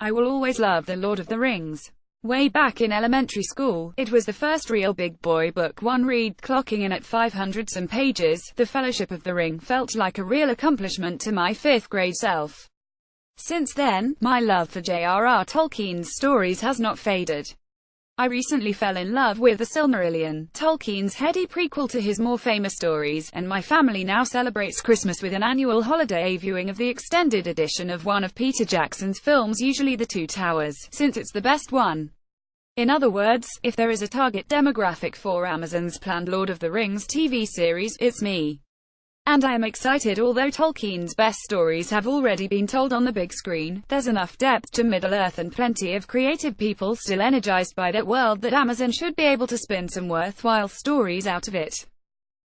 I will always love The Lord of the Rings. Way back in elementary school, it was the first real big boy book one read, clocking in at 500-some pages. The Fellowship of the Ring felt like a real accomplishment to my 5th grade self. Since then, my love for J.R.R. Tolkien's stories has not faded. I recently fell in love with The Silmarillion, Tolkien's heady prequel to his more famous stories, and my family now celebrates Christmas with an annual holiday viewing of the extended edition of one of Peter Jackson's films, usually The Two Towers, since it's the best one. In other words, if there is a target demographic for Amazon's planned Lord of the Rings TV series, it's me. And I am excited. Although Tolkien's best stories have already been told on the big screen, there's enough depth to Middle-earth and plenty of creative people still energized by that world that Amazon should be able to spin some worthwhile stories out of it.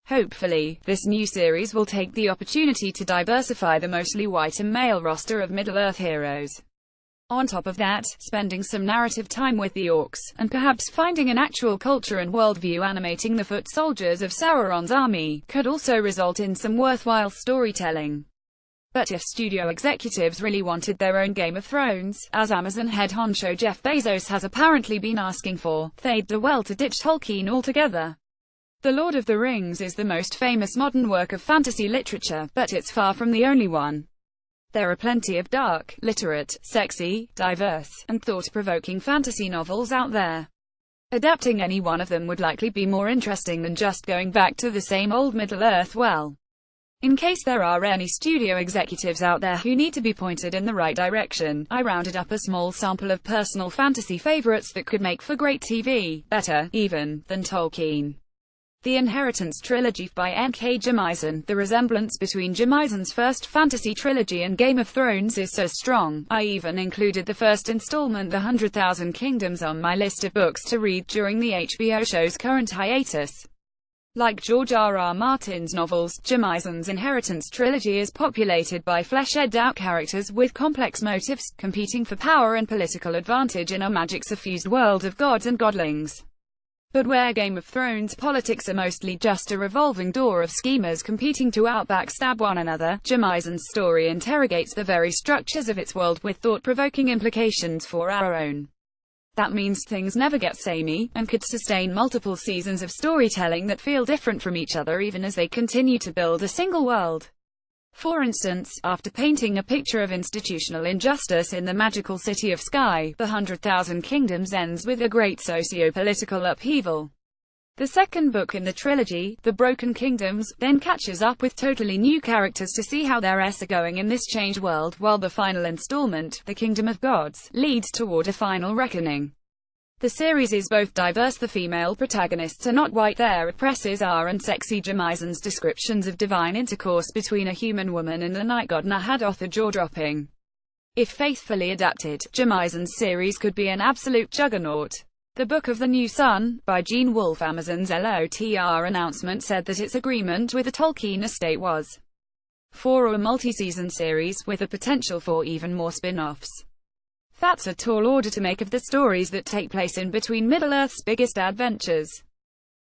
Hopefully, this new series will take the opportunity to diversify the mostly white and male roster of Middle-earth heroes. On top of that, spending some narrative time with the orcs, and perhaps finding an actual culture and worldview animating the foot soldiers of Sauron's army, could also result in some worthwhile storytelling. But if studio executives really wanted their own Game of Thrones, as Amazon head honcho Jeff Bezos has apparently been asking for, they'd do well to ditch Tolkien altogether. The Lord of the Rings is the most famous modern work of fantasy literature, but it's far from the only one. There are plenty of dark, literate, sexy, diverse, and thought-provoking fantasy novels out there. Adapting any one of them would likely be more interesting than just going back to the same old Middle-earth well. In case there are any studio executives out there who need to be pointed in the right direction, I rounded up a small sample of personal fantasy favorites that could make for great TV, better, even, than Tolkien. The Inheritance trilogy by N.K. Jemisin. The resemblance between Jemisin's first fantasy trilogy and Game of Thrones is so strong, I even included the first installment, The 100,000 Kingdoms, on my list of books to read during the HBO show's current hiatus. Like George R.R. Martin's novels, Jemisin's Inheritance trilogy is populated by fleshed-out characters with complex motives, competing for power and political advantage in a magic-suffused world of gods and godlings. But where Game of Thrones politics are mostly just a revolving door of schemers competing to out-backstab one another, Jemisin's story interrogates the very structures of its world with thought-provoking implications for our own. That means things never get samey, and could sustain multiple seasons of storytelling that feel different from each other even as they continue to build a single world. For instance, after painting a picture of institutional injustice in the magical city of Skye, The 100,000 Kingdoms ends with a great socio-political upheaval. The second book in the trilogy, The Broken Kingdoms, then catches up with totally new characters to see how their are going in this changed world, while the final installment, The Kingdom of Gods, leads toward a final reckoning. The series is both diverse. The female protagonists are not white, their oppressors are, and sexy. Jemisin's descriptions of divine intercourse between a human woman and the night god had author jaw-dropping. If faithfully adapted, Jemisin's series could be an absolute juggernaut. The Book of the New Sun, by Gene Wolfe. Amazon's LOTR announcement said that its agreement with the Tolkien estate was for a multi-season series, with the potential for even more spin-offs. That's a tall order to make of the stories that take place in between Middle-earth's biggest adventures.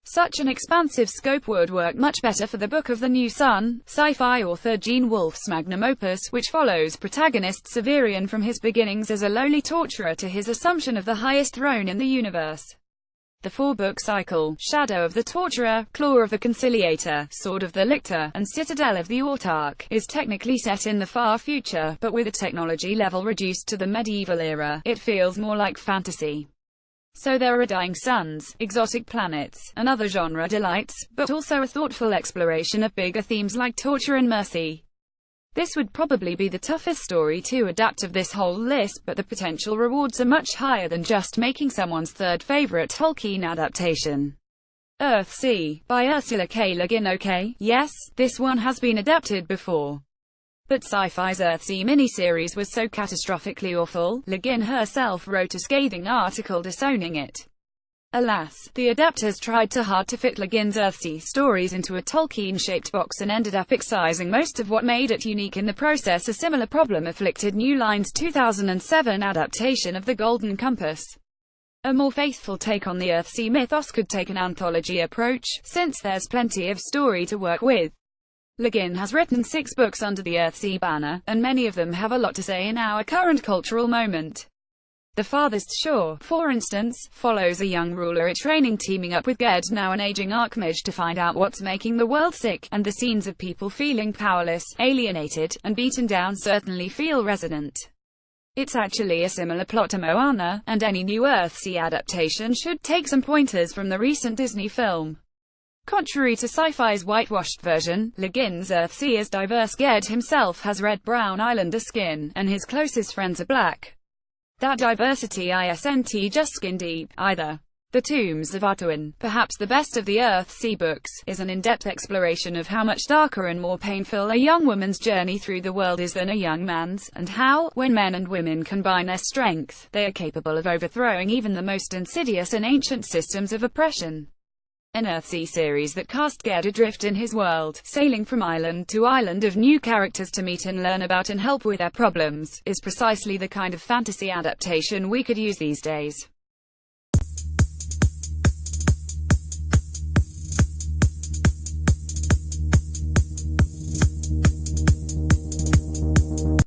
Such an expansive scope would work much better for the Book of the New Sun, sci-fi author Gene Wolfe's magnum opus, which follows protagonist Severian from his beginnings as a lowly torturer to his assumption of the highest throne in the universe. The four-book cycle, Shadow of the Torturer, Claw of the Conciliator, Sword of the Lictor, and Citadel of the Autarch, is technically set in the far future, but with a technology level reduced to the medieval era, it feels more like fantasy. So there are dying suns, exotic planets, and other genre delights, but also a thoughtful exploration of bigger themes like torture and mercy. This would probably be the toughest story to adapt of this whole list, but the potential rewards are much higher than just making someone's third favorite Tolkien adaptation. Earthsea, by Ursula K. Le Guin. Okay, yes, this one has been adapted before. But Sci-Fi's Earthsea miniseries was so catastrophically awful, Le Guin herself wrote a scathing article disowning it. Alas, the adapters tried too hard to fit Le Guin's Earthsea stories into a Tolkien-shaped box and ended up excising most of what made it unique in the process. A similar problem afflicted New Line's 2007 adaptation of The Golden Compass. A more faithful take on the Earthsea mythos could take an anthology approach, since there's plenty of story to work with. Le Guin has written 6 books under the Earthsea banner, and many of them have a lot to say in our current cultural moment. The Farthest Shore, for instance, follows a young ruler at training teaming up with Ged, now an aging archmage, to find out what's making the world sick, and the scenes of people feeling powerless, alienated, and beaten down certainly feel resonant. It's actually a similar plot to Moana, and any new Earthsea adaptation should take some pointers from the recent Disney film. Contrary to sci-fi's whitewashed version, Le Guin's Earthsea is diverse. Ged himself has red-brown islander skin, and his closest friends are black. That diversity isn't just skin deep, either. The Tombs of Atuan, perhaps the best of the Earthsea books, is an in-depth exploration of how much darker and more painful a young woman's journey through the world is than a young man's, and how, when men and women combine their strength, they are capable of overthrowing even the most insidious and ancient systems of oppression. An Earthsea series that cast Ged adrift in his world, sailing from island to island of new characters to meet and learn about and help with their problems, is precisely the kind of fantasy adaptation we could use these days.